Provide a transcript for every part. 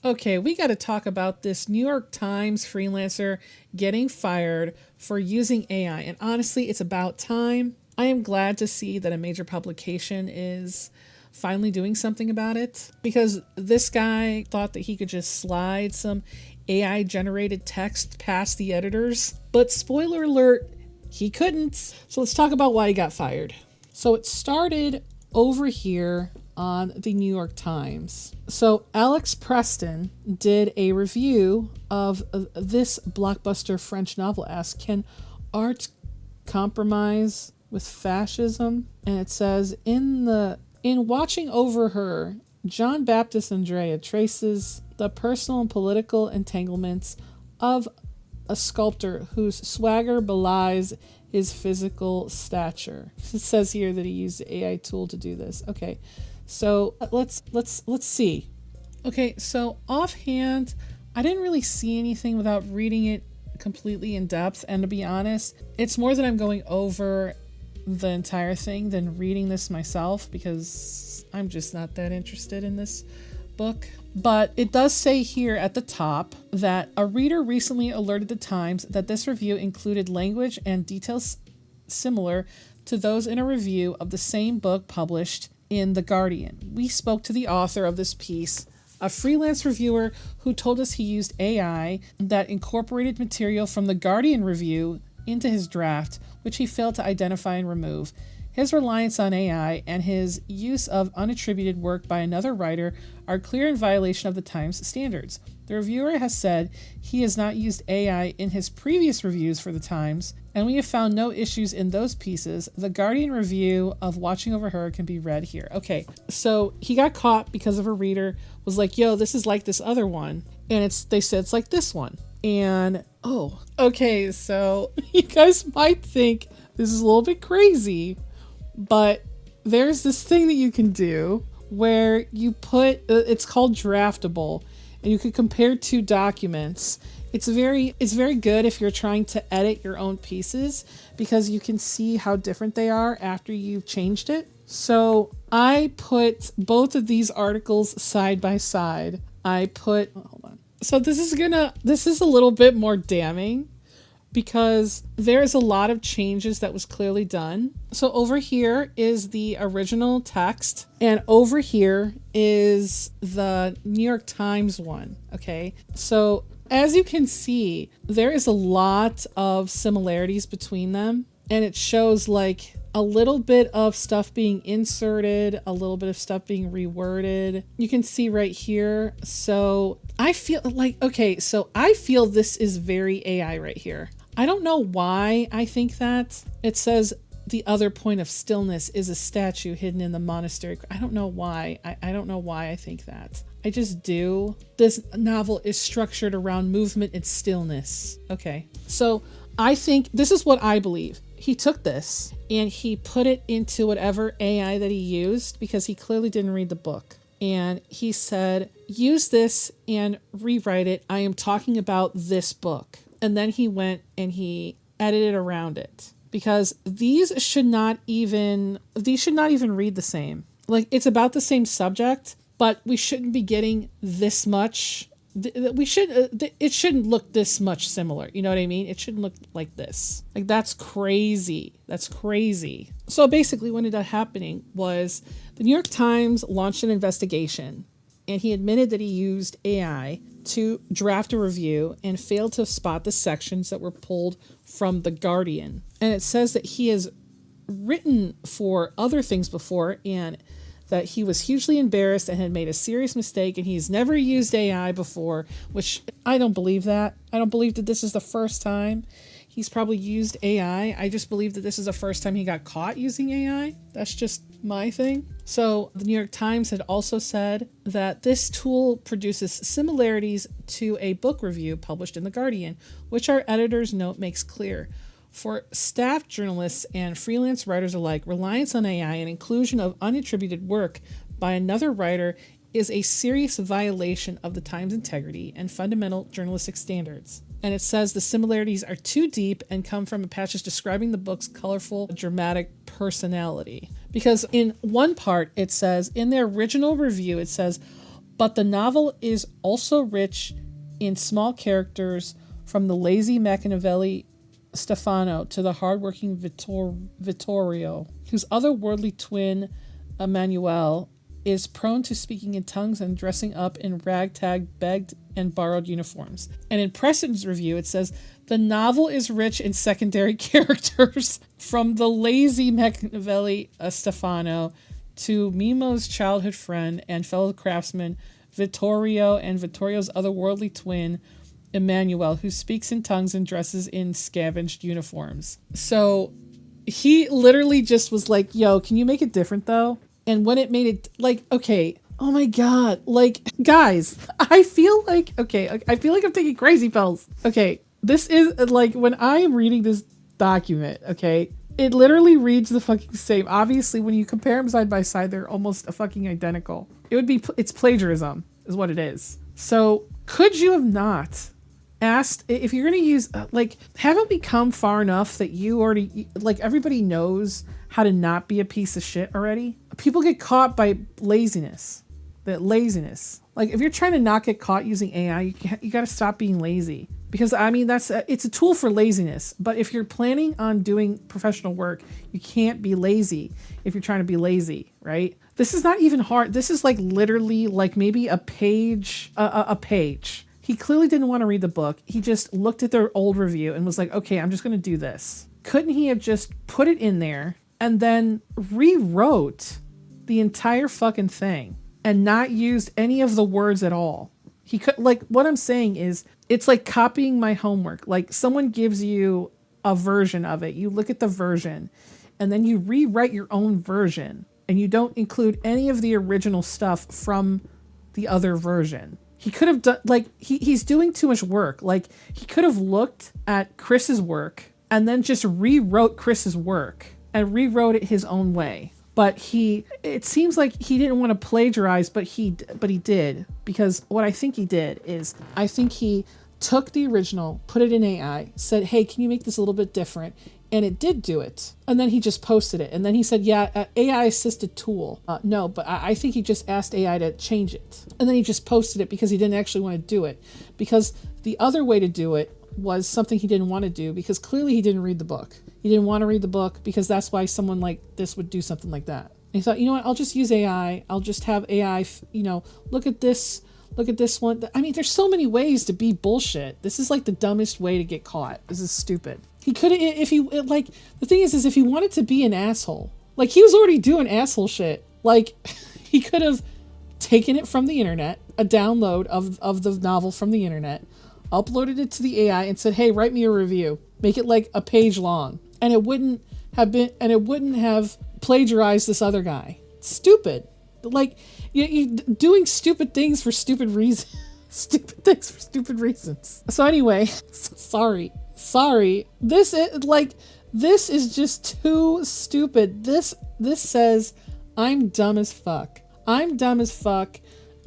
Okay, we got to talk about this New York Times freelancer getting fired for using AI. And honestly, it's about time. I am glad to see that a major publication is finally doing something about it, because this guy thought that he could just slide some AI generated text past the editors. But spoiler alert, he couldn't. So let's talk about why he got fired. So it started over here on the New York Times. So Alex Preston did a review of this blockbuster French novel asked, "Can art compromise with fascism?" And it says, in watching over her, Jean-Baptiste Andrea traces the personal and political entanglements of a sculptor whose swagger belies his physical stature. It says here that he used the AI tool to do this. Okay, so let's see. Okay, so offhand, I didn't really see anything without reading it completely in depth. And to be honest, it's more that I'm going over the entire thing than reading this myself, because I'm just not that interested in this book. But it does say here at the top that a reader recently alerted the Times that this review included language and details similar to those in a review of the same book published in The Guardian. We spoke to the author of this piece, a freelance reviewer who told us he used AI that incorporated material from the Guardian review into his draft, which he failed to identify and remove. His reliance on AI and his use of unattributed work by another writer are clear in violation of the Times standards. The reviewer has said he has not used AI in his previous reviews for the Times, and we have found no issues in those pieces. The Guardian review of Watching Over Her can be read here. Okay, so he got caught because of a reader was like, yo, this is like this other one. And they said it's like this one. And, oh, okay, so you guys might think this is a little bit crazy, but there's this thing that you can do where you put, it's called draftable, and you can compare two documents. It's very good if you're trying to edit your own pieces, because you can see how different they are after you've changed it. So I put both of these articles side by side. Hold on. So this is a little bit more damning, because there's a lot of changes that was clearly done. So over here is the original text, and over here is the New York Times one. Okay, so as you can see, there is a lot of similarities between them, and it shows like a little bit of stuff being inserted, a little bit of stuff being reworded. You can see right here. So I feel like, okay, so I feel this is very AI right here. I don't know why I think that. It says the other point of stillness is a statue hidden in the monastery. I don't know why. I don't know why I think that. I just do. This novel is structured around movement and stillness. Okay, so I think this is what I believe. He took this and he put it into whatever AI that he used, because he clearly didn't read the book. And he said, use this and rewrite it. I am talking about this book. And then he went and he edited around it, because these should not even read the same. Like, it's about the same subject, but we shouldn't be getting this much. It shouldn't look this much similar. You know what I mean? It shouldn't look like this. Like, that's crazy. That's crazy. So basically what ended up happening was the New York Times launched an investigation, and he admitted that he used AI to draft a review and failed to spot the sections that were pulled from The Guardian. And it says that he has written for other things before, and that he was hugely embarrassed and had made a serious mistake, and he's never used AI before, which I don't believe that. I don't believe that this is the first time he's probably used AI. I just believe that this is the first time he got caught using AI. That's just my thing. So the New York Times had also said that this tool produces similarities to a book review published in The Guardian, which our editor's note makes clear. For staff journalists and freelance writers alike, reliance on AI and inclusion of unattributed work by another writer is a serious violation of the Times' integrity and fundamental journalistic standards. And it says the similarities are too deep and come from a passage describing the book's colorful, dramatic personality. Because in one part, it says, in their original review, it says, But the novel is also rich in small characters, from the lazy Machiavelli Stefano to the hardworking Vittorio, whose otherworldly twin, Emmanuel, is prone to speaking in tongues and dressing up in ragtag, begged and borrowed uniforms. And in Preston's review, it says, the novel is rich in secondary characters, from the lazy Machiavelli Stefano to Mimo's childhood friend and fellow craftsman Vittorio, and Vittorio's otherworldly twin, Emmanuel, who speaks in tongues and dresses in scavenged uniforms. So he literally just was like, yo, can you make it different though? And when it made it like, okay, oh my God, like, guys, I feel like I'm taking crazy pills. Okay, this is like, when I am reading this document, okay, it literally reads the fucking same. Obviously, when you compare them side by side, they're almost a fucking identical. It's plagiarism is what it is. So could you have not asked, if you're going to use, haven't we come far enough that you already, like, everybody knows how to not be a piece of shit already? People get caught by laziness. Like, if you're trying to not get caught using AI, you got to stop being lazy. Because, I mean, it's a tool for laziness. But if you're planning on doing professional work, you can't be lazy if you're trying to be lazy, right? This is not even hard. This is like literally like maybe a page. He clearly didn't want to read the book. He just looked at their old review and was like, okay, I'm just going to do this. Couldn't he have just put it in there and then rewrote the entire fucking thing and not used any of the words at all? He could, like, what I'm saying is, it's like copying my homework. Like, someone gives you a version of it. You look at the version and then you rewrite your own version and you don't include any of the original stuff from the other version. He could have done, like, he's doing too much work. Like, he could have looked at Chris's work and then just rewrote Chris's work and rewrote it his own way. But it seems like he didn't want to plagiarize, but he did. Because what I think he did is, I think he took the original, put it in AI, said, hey, can you make this a little bit different? And it did do it. And then he just posted it. And then he said, yeah, AI assisted tool. No, but I think he just asked AI to change it. And then he just posted it because he didn't actually want to do it. Because the other way to do it was something he didn't want to do, because clearly he didn't read the book. He didn't want to read the book, because that's why someone like this would do something like that. And he thought, you know what, I'll just use AI. I'll just have AI, look at this one. I mean, there's so many ways to be bullshit. This is like the dumbest way to get caught. This is stupid. He could have, the thing is if he wanted to be an asshole, like, he was already doing asshole shit. Like, he could have taken it from the internet, a download of the novel from the internet, uploaded it to the AI and said, hey, write me a review. Make it like a page long. And it wouldn't have plagiarized this other guy. Stupid. Like, you're doing stupid things for stupid reasons. Stupid things for stupid reasons. So anyway, sorry. This is just too stupid. This says I'm dumb as fuck. I'm dumb as fuck,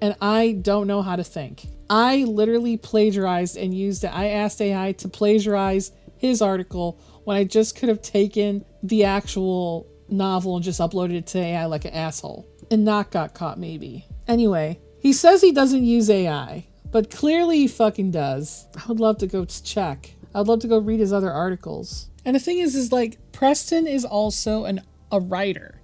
and I don't know how to think. I literally plagiarized and used it. I asked AI to plagiarize his article when I just could have taken the actual novel and just uploaded it to AI like an asshole and not got caught, maybe. Anyway, he says he doesn't use AI, but clearly he fucking does. I would love to go check. I'd love to go read his other articles. And the thing is like, Preston is also a writer.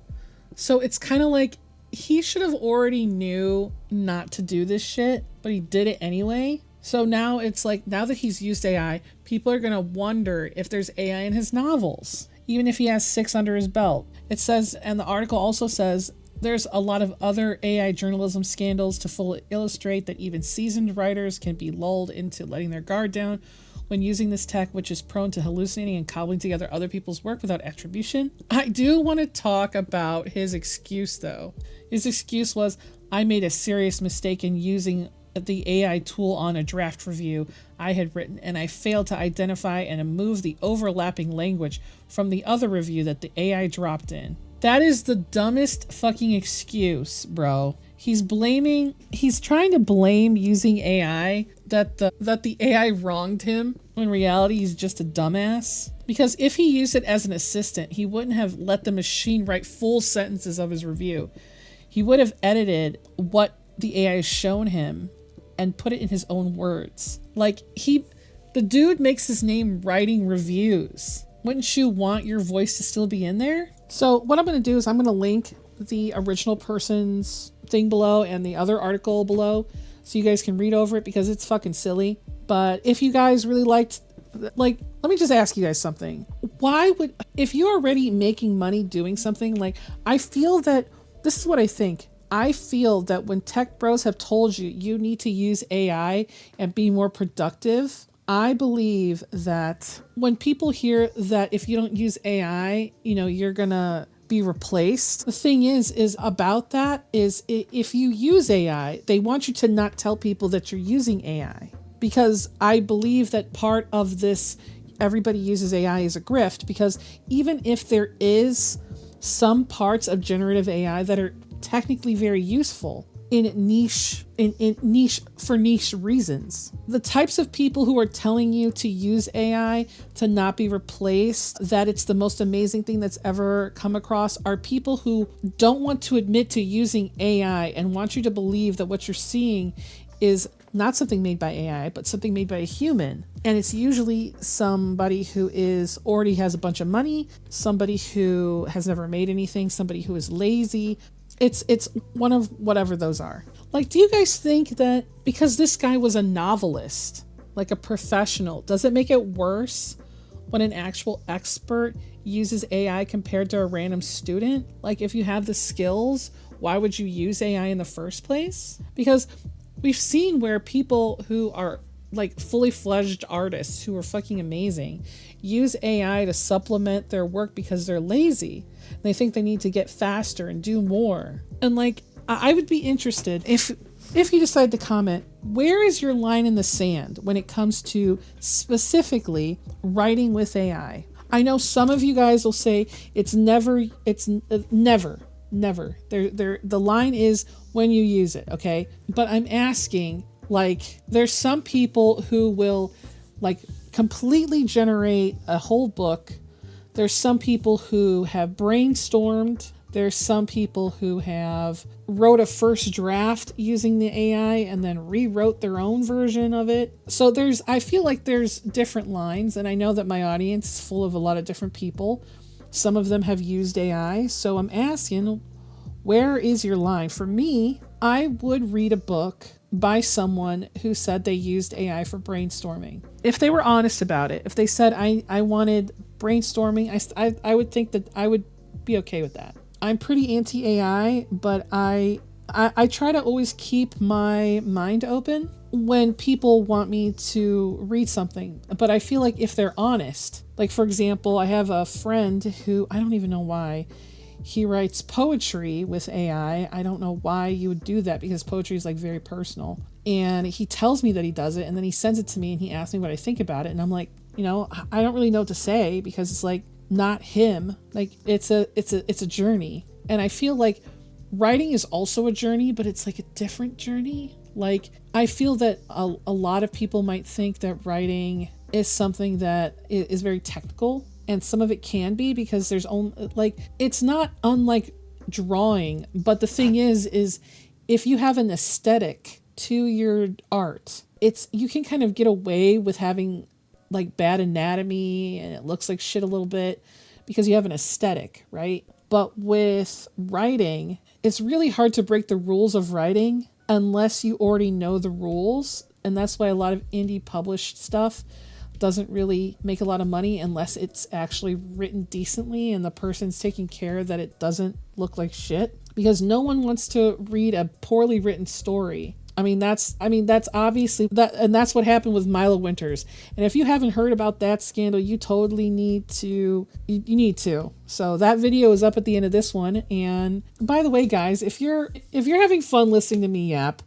So it's kind of like, he should have already knew not to do this shit, but he did it anyway. So now it's like, now that he's used AI, people are going to wonder if there's AI in his novels, even if he has 6 under his belt. It says, and the article also says, there's a lot of other AI journalism scandals to fully illustrate that even seasoned writers can be lulled into letting their guard down when using this tech, which is prone to hallucinating and cobbling together other people's work without attribution. I do want to talk about his excuse, though. His excuse was, I made a serious mistake in using the AI tool on a draft review I had written, and I failed to identify and remove the overlapping language from the other review that the AI dropped in. That is the dumbest fucking excuse, bro. He's trying to blame using AI that the AI wronged him, when in reality he's just a dumbass. Because if he used it as an assistant, he wouldn't have let the machine write full sentences of his review. He would have edited what the AI has shown him and put it in his own words. Like the dude makes his name writing reviews. Wouldn't you want your voice to still be in there? So what I'm going to do is I'm going to link the original person's thing below and the other article below so you guys can read over it because it's fucking silly. But if you guys really liked, like, let me just ask you guys something. If you're already making money doing something, like, I feel that, this is what I think. I feel that when tech bros have told you, you need to use AI and be more productive, I believe that when people hear that if you don't use AI, you're gonna be replaced. The thing is about that is if you use AI, they want you to not tell people that you're using AI. Because I believe that part of this, everybody uses AI is a grift, because even if there is some parts of generative AI that are technically very useful in niche for niche reasons, the types of people who are telling you to use AI to not be replaced, that it's the most amazing thing that's ever come across, are people who don't want to admit to using AI and want you to believe that what you're seeing is not something made by AI, but something made by a human. And it's usually somebody who already has a bunch of money, somebody who has never made anything, somebody who is lazy. It's one of whatever those are. Like, do you guys think that because this guy was a novelist, like a professional, does it make it worse when an actual expert uses AI compared to a random student? Like, if you have the skills, why would you use AI in the first place? Because we've seen where people who are like fully fledged artists who are fucking amazing use AI to supplement their work because they're lazy. They think they need to get faster and do more. And like, I would be interested if you decide to comment, where is your line in the sand when it comes to specifically writing with AI? I know some of you guys will say it's never. The line is when you use it, okay? But I'm asking, like, there's some people who will like completely generate a whole book. There's some people who have brainstormed. There's some people who have wrote a first draft using the AI and then rewrote their own version of it. So I feel like there's different lines, and I know that my audience is full of a lot of different people. Some of them have used AI. So I'm asking, where is your line? For me, I would read a book by someone who said they used AI for brainstorming. If they were honest about it, if they said, I wanted brainstorming, I would think that I would be okay with that. I'm pretty anti-AI, but I try to always keep my mind open when people want me to read something. But I feel like if they're honest, like for example, I have a friend who, I don't even know why, he writes poetry with AI. I don't know why you would do that because poetry is like very personal. And he tells me that he does it, and then he sends it to me and he asks me what I think about it. And I'm like, I don't really know what to say because it's like not him. Like it's a journey. And I feel like writing is also a journey, but it's like a different journey. Like I feel that a lot of people might think that writing is something that is very technical. And some of it can be because there's only like, it's not unlike drawing, but the thing is if you have an aesthetic to your art, you can kind of get away with having like bad anatomy and it looks like shit a little bit because you have an aesthetic, right? But with writing, it's really hard to break the rules of writing unless you already know the rules. And that's why a lot of indie published stuff doesn't really make a lot of money unless it's actually written decently and the person's taking care that it doesn't look like shit, because no one wants to read a poorly written story. That's obviously that, and that's what happened with Milo Winters. And if you haven't heard about that scandal, you totally need to. You need to. So that video is up at the end of this one. And by the way, guys, if you're having fun listening to me yap,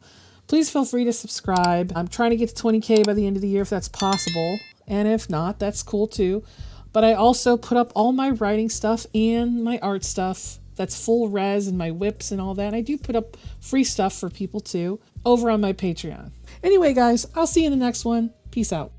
please feel free to subscribe. I'm trying to get to 20K by the end of the year if that's possible. And if not, that's cool too. But I also put up all my writing stuff and my art stuff that's full res and my whips and all that. And I do put up free stuff for people too over on my Patreon. Anyway, guys, I'll see you in the next one. Peace out.